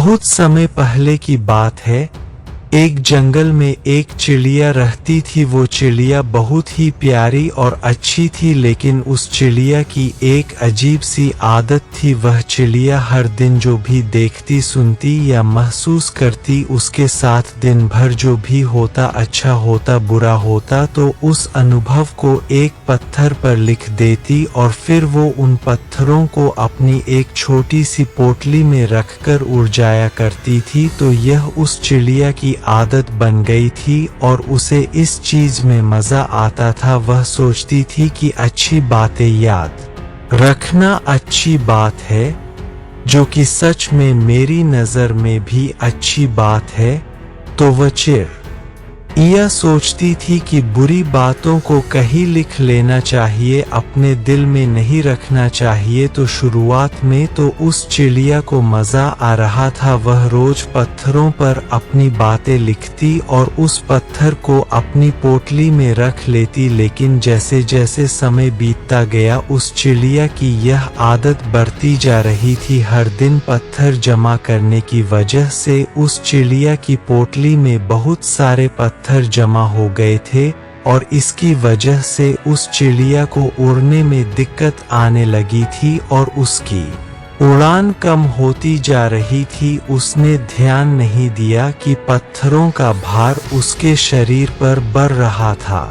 बहुत समय पहले की बात है। एक जंगल में एक चिड़िया रहती थी। वो चिड़िया बहुत ही प्यारी और अच्छी थी, लेकिन उस चिड़िया की एक अजीब सी आदत थी। वह चिड़िया हर दिन जो भी देखती, सुनती या महसूस करती, उसके साथ दिन भर जो भी होता, अच्छा होता बुरा होता, तो उस अनुभव को एक पत्थर पर लिख देती और फिर वो उन पत्थरों को अपनी एक छोटी सी पोटली में रखकर उड़ जाया करती थी। तो यह उस चिड़िया की आदत बन गई थी और उसे इस चीज में मजा आता था। वह सोचती थी कि अच्छी बातें याद रखना अच्छी बात है, जो कि सच में मेरी नजर में भी अच्छी बात है। तो वह चिड़िया सोचती थी कि बुरी बातों को कहीं लिख लेना चाहिए, अपने दिल में नहीं रखना चाहिए। तो शुरुआत में तो उस चिड़िया को मजा आ रहा था। वह रोज पत्थरों पर अपनी बातें लिखती और उस पत्थर को अपनी पोटली में रख लेती। लेकिन जैसे जैसे समय बीतता गया, उस चिड़िया की यह आदत बढ़ती जा रही थी। हर दिन पत्थर जमा करने की वजह से उस चिड़िया की पोटली में बहुत सारे पत्थर जमा हो गए थे और इसकी वजह से उस चिड़िया को उड़ने में दिक्कत आने लगी थी और उसकी उड़ान कम होती जा रही थी। उसने ध्यान नहीं दिया कि पत्थरों का भार उसके शरीर पर बढ़ रहा था।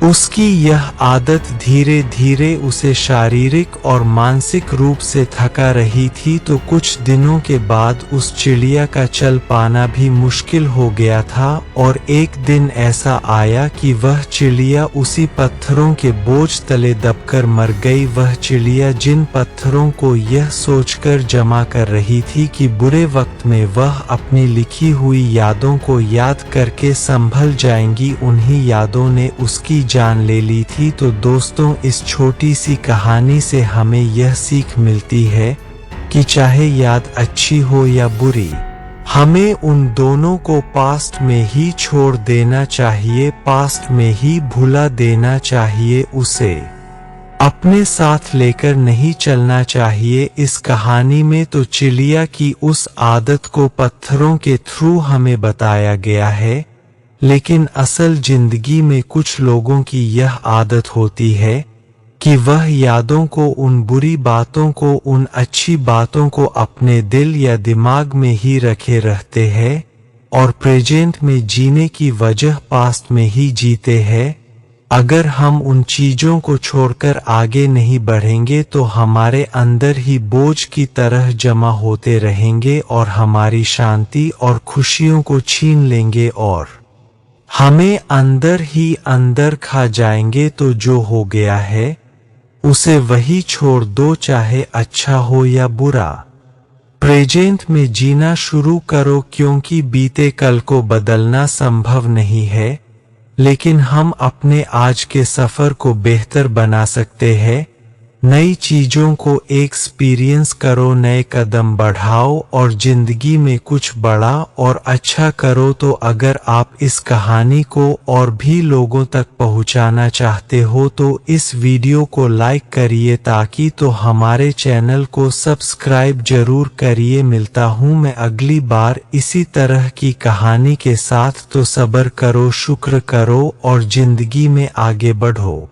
उसकी यह आदत धीरे धीरे उसे शारीरिक और मानसिक रूप से थका रही थी। तो कुछ दिनों के बाद उस चिड़िया का चल पाना भी मुश्किल हो गया था और एक दिन ऐसा आया कि वह चिड़िया उसी पत्थरों के बोझ तले दबकर मर गई। वह चिड़िया जिन पत्थरों को यह सोचकर जमा कर रही थी कि बुरे वक्त में वह अपनी लिखी हुई यादों को याद करके संभल जाएंगी, उन्हीं यादों ने उसकी जान ले ली थी। तो दोस्तों, इस छोटी सी कहानी से हमें यह सीख मिलती है कि चाहे याद अच्छी हो या बुरी, हमें उन दोनों को पास्ट में ही छोड़ देना चाहिए, पास्ट में ही भुला देना चाहिए, उसे अपने साथ लेकर नहीं चलना चाहिए। इस कहानी में तो चिड़िया की उस आदत को पत्थरों के थ्रू हमें बताया गया है, लेकिन असल जिंदगी में कुछ लोगों की यह आदत होती है कि वह यादों को, उन बुरी बातों को, उन अच्छी बातों को अपने दिल या दिमाग में ही रखे रहते हैं और प्रेजेंट में जीने की वजह पास्ट में ही जीते हैं। अगर हम उन चीजों को छोड़कर आगे नहीं बढ़ेंगे तो हमारे अंदर ही बोझ की तरह जमा होते रहेंगे और हमारी शांति और खुशियों को छीन लेंगे और हमें अंदर ही अंदर खा जाएंगे। तो जो हो गया है उसे वही छोड़ दो, चाहे अच्छा हो या बुरा। प्रेजेंट में जीना शुरू करो, क्योंकि बीते कल को बदलना संभव नहीं है, लेकिन हम अपने आज के सफर को बेहतर बना सकते हैं। नई चीजों को एक्सपीरियंस करो, नए कदम बढ़ाओ और जिंदगी में कुछ बड़ा और अच्छा करो। तो अगर आप इस कहानी को और भी लोगों तक पहुंचाना चाहते हो तो इस वीडियो को लाइक करिए, ताकि तो हमारे चैनल को सब्सक्राइब जरूर करिए। मिलता हूं मैं अगली बार इसी तरह की कहानी के साथ। तो सब्र करो, शुक्र करो और जिंदगी में आगे बढ़ो।